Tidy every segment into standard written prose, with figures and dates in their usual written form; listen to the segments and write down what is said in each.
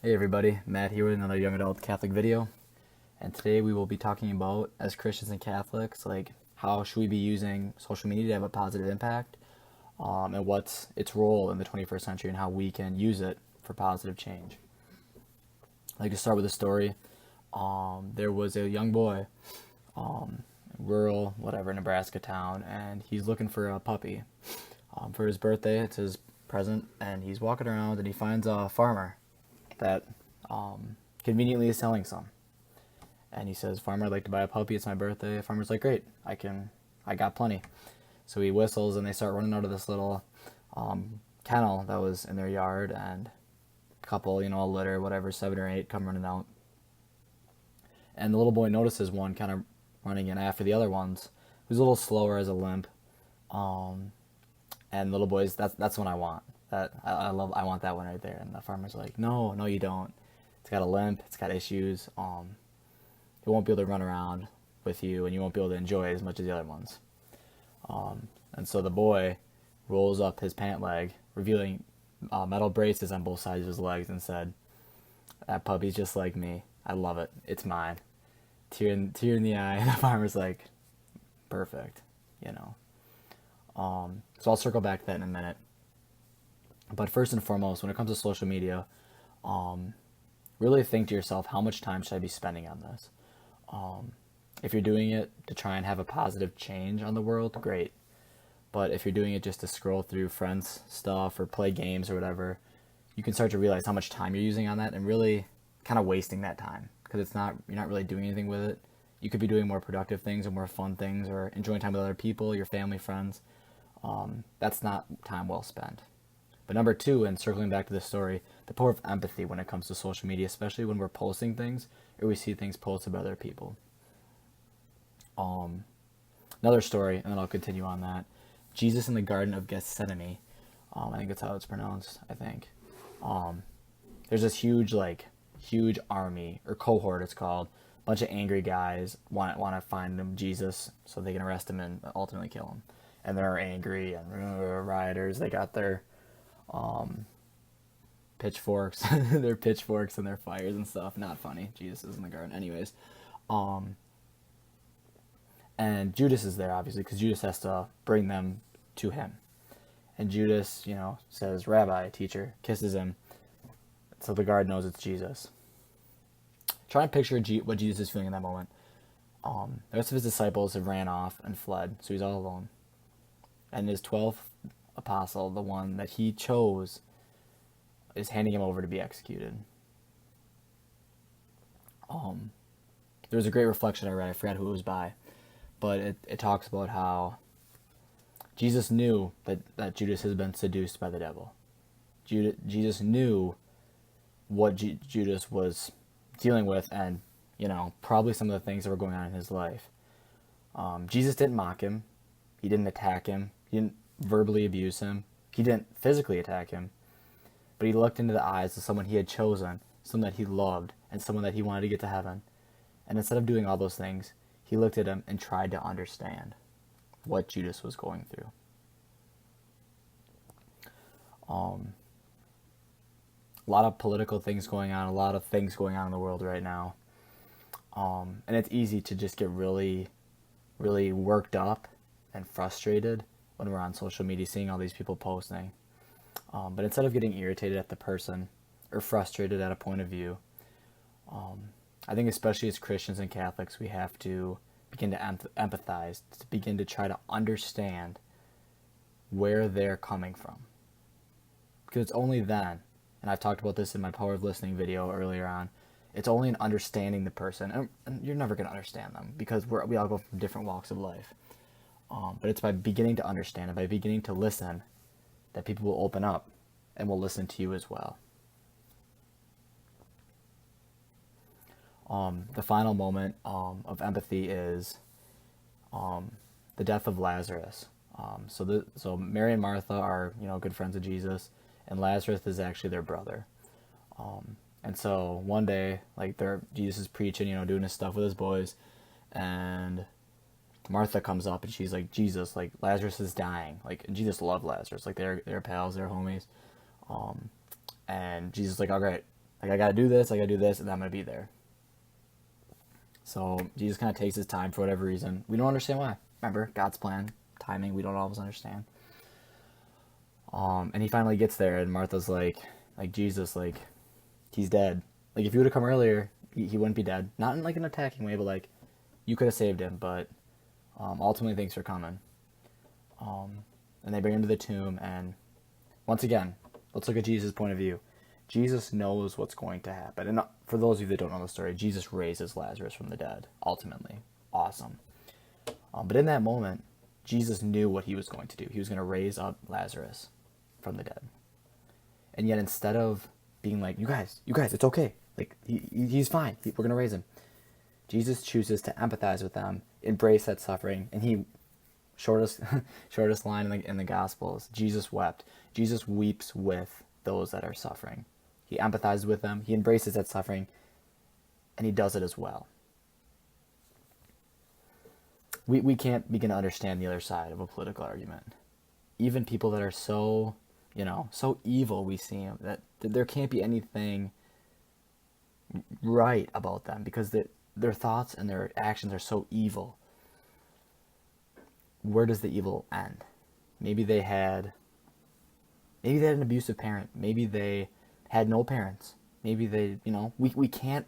Hey everybody, Matt here with another Young Adult Catholic video. And today we will be talking about, as Christians and Catholics, like how should we be using social media to have a positive impact, and what's its role in the 21st century and how we can use it for positive change. I'd like to start with a story. There was a young boy, rural, whatever, Nebraska town, and he's looking for a puppy for his birthday. It's his present, and he's walking around and he finds a farmer that conveniently is selling some. And he says, "Farmer, I'd like to buy a puppy. It's my birthday." The farmer's like, "Great, I got plenty." So he whistles, and they start running out of this little kennel that was in their yard, and a couple, a litter, whatever, 7 or 8, come running out. And the little boy notices one kind of running in after the other ones, who's a little slower, has a limp. And the little boy's, that's the one I want. I want that one right there. And the farmer's like, no, you don't. It's got a limp. It's got issues. It won't be able to run around with you, and you won't be able to enjoy it as much as the other ones. And so the boy rolls up his pant leg, revealing metal braces on both sides of his legs, and said, "That puppy's just like me. I love it. It's mine." Tear in the eye. And the farmer's like, "Perfect," you know. So I'll circle back to that in a minute. But first and foremost, when it comes to social media, really think to yourself, how much time should I be spending on this? If you're doing it to try and have a positive change on the world, great. But if you're doing it just to scroll through friends' stuff or play games or whatever, you can start to realize how much time you're using on that and really kind of wasting that time, because you're not really doing anything with it. You could be doing more productive things or more fun things or enjoying time with other people, your family, friends. That's not time well spent. But number two, and circling back to this story, the power of empathy when it comes to social media, especially when we're posting things or we see things posted by other people. Another story, and then I'll continue on that. Jesus in the Garden of Gethsemane. I think that's how it's pronounced, I think. There's this huge army, or cohort it's called. A bunch of angry guys want to find him, Jesus, so they can arrest him and ultimately kill him. And they're angry and rioters. They got their pitchforks, their pitchforks and their fires and stuff. Not funny. Jesus is in the garden. Anyways, and Judas is there, obviously, because Judas has to bring them to him. And Judas, says, "Rabbi, teacher," kisses him. So the guard knows it's Jesus. Try and picture what Jesus is feeling in that moment. The rest of his disciples have ran off and fled, so he's all alone. And his 12th apostle, the one that he chose, is handing him over to be executed. There was a great reflection I read. I forgot who it was by. But it talks about how Jesus knew that Judas has been seduced by the devil. Jesus knew what Judas was dealing with, and probably some of the things that were going on in his life. Jesus didn't mock him. He didn't attack him. He didn't verbally abuse him. He didn't physically attack him. But he looked into the eyes of someone he had chosen, someone that he loved, and someone that he wanted to get to heaven. And instead of doing all those things, he looked at him and tried to understand what Judas was going through. A lot of political things going on, a lot of things going on in the world right now. And it's easy to just get really, really worked up and frustrated when we're on social media seeing all these people posting. But instead of getting irritated at the person or frustrated at a point of view, I think especially as Christians and Catholics, we have to begin to empathize, to begin to try to understand where they're coming from. Because it's only then, and I've talked about this in my Power of Listening video earlier on, it's only in understanding the person, and you're never going to understand them because we all go from different walks of life. But it's by beginning to understand and by beginning to listen that people will open up and will listen to you as well. The final moment of empathy is the death of Lazarus. So Mary and Martha are good friends of Jesus, and Lazarus is actually their brother. And so one day, Jesus is preaching, doing his stuff with his boys, and Martha comes up and she's like, Jesus, Lazarus is dying. And Jesus loved Lazarus. They're pals, they're homies. And Jesus is like, all right, Like, I gotta do this, and then I'm gonna be there. So Jesus kind of takes his time for whatever reason. We don't understand why. Remember, God's plan, timing, we don't always understand. And he finally gets there, and Martha's like Jesus, like, he's dead. Like, if you would have come earlier, he wouldn't be dead. Not in like an attacking way, but like, you could have saved him. But ultimately, thanks for coming. And they bring him to the tomb, and once again, let's look at Jesus' point of view. Jesus knows what's going to happen. And for those of you that don't know the story, Jesus raises Lazarus from the dead, ultimately. Awesome. But in that moment, Jesus knew what he was going to do. He was going to raise up Lazarus from the dead. And yet, instead of being like, you guys, it's okay. Like, he's fine. We're going to raise him. Jesus chooses to empathize with them, embrace that suffering, and he, shortest line in the Gospels, Jesus wept. Jesus weeps with those that are suffering. He empathizes with them, he embraces that suffering, and he does it as well. We can't begin to understand the other side of a political argument. Even people that are so, so evil, we see them, that there can't be anything right about them because their thoughts and their actions are so evil. Where does the evil end? Maybe they had an abusive parent. Maybe they had no parents. Maybe they, we can't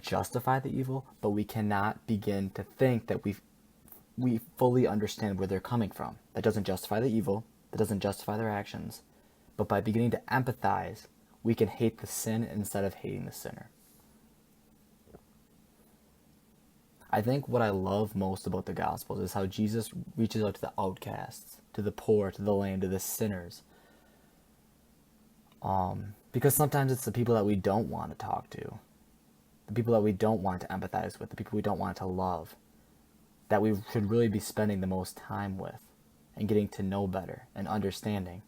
justify the evil, but we cannot begin to think that we fully understand where they're coming from. That doesn't justify the evil. That doesn't justify their actions. But by beginning to empathize, we can hate the sin instead of hating the sinner. I think what I love most about the Gospels is how Jesus reaches out to the outcasts, to the poor, to the lame, to the sinners. Because sometimes it's the people that we don't want to talk to, the people that we don't want to empathize with, the people we don't want to love, that we should really be spending the most time with and getting to know better and understanding.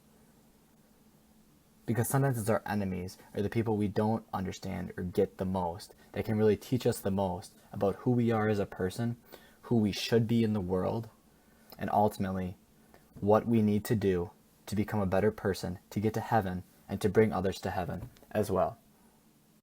Because sometimes it's our enemies or the people we don't understand or get the most that can really teach us the most about who we are as a person, who we should be in the world, and ultimately what we need to do to become a better person, to get to heaven, and to bring others to heaven as well.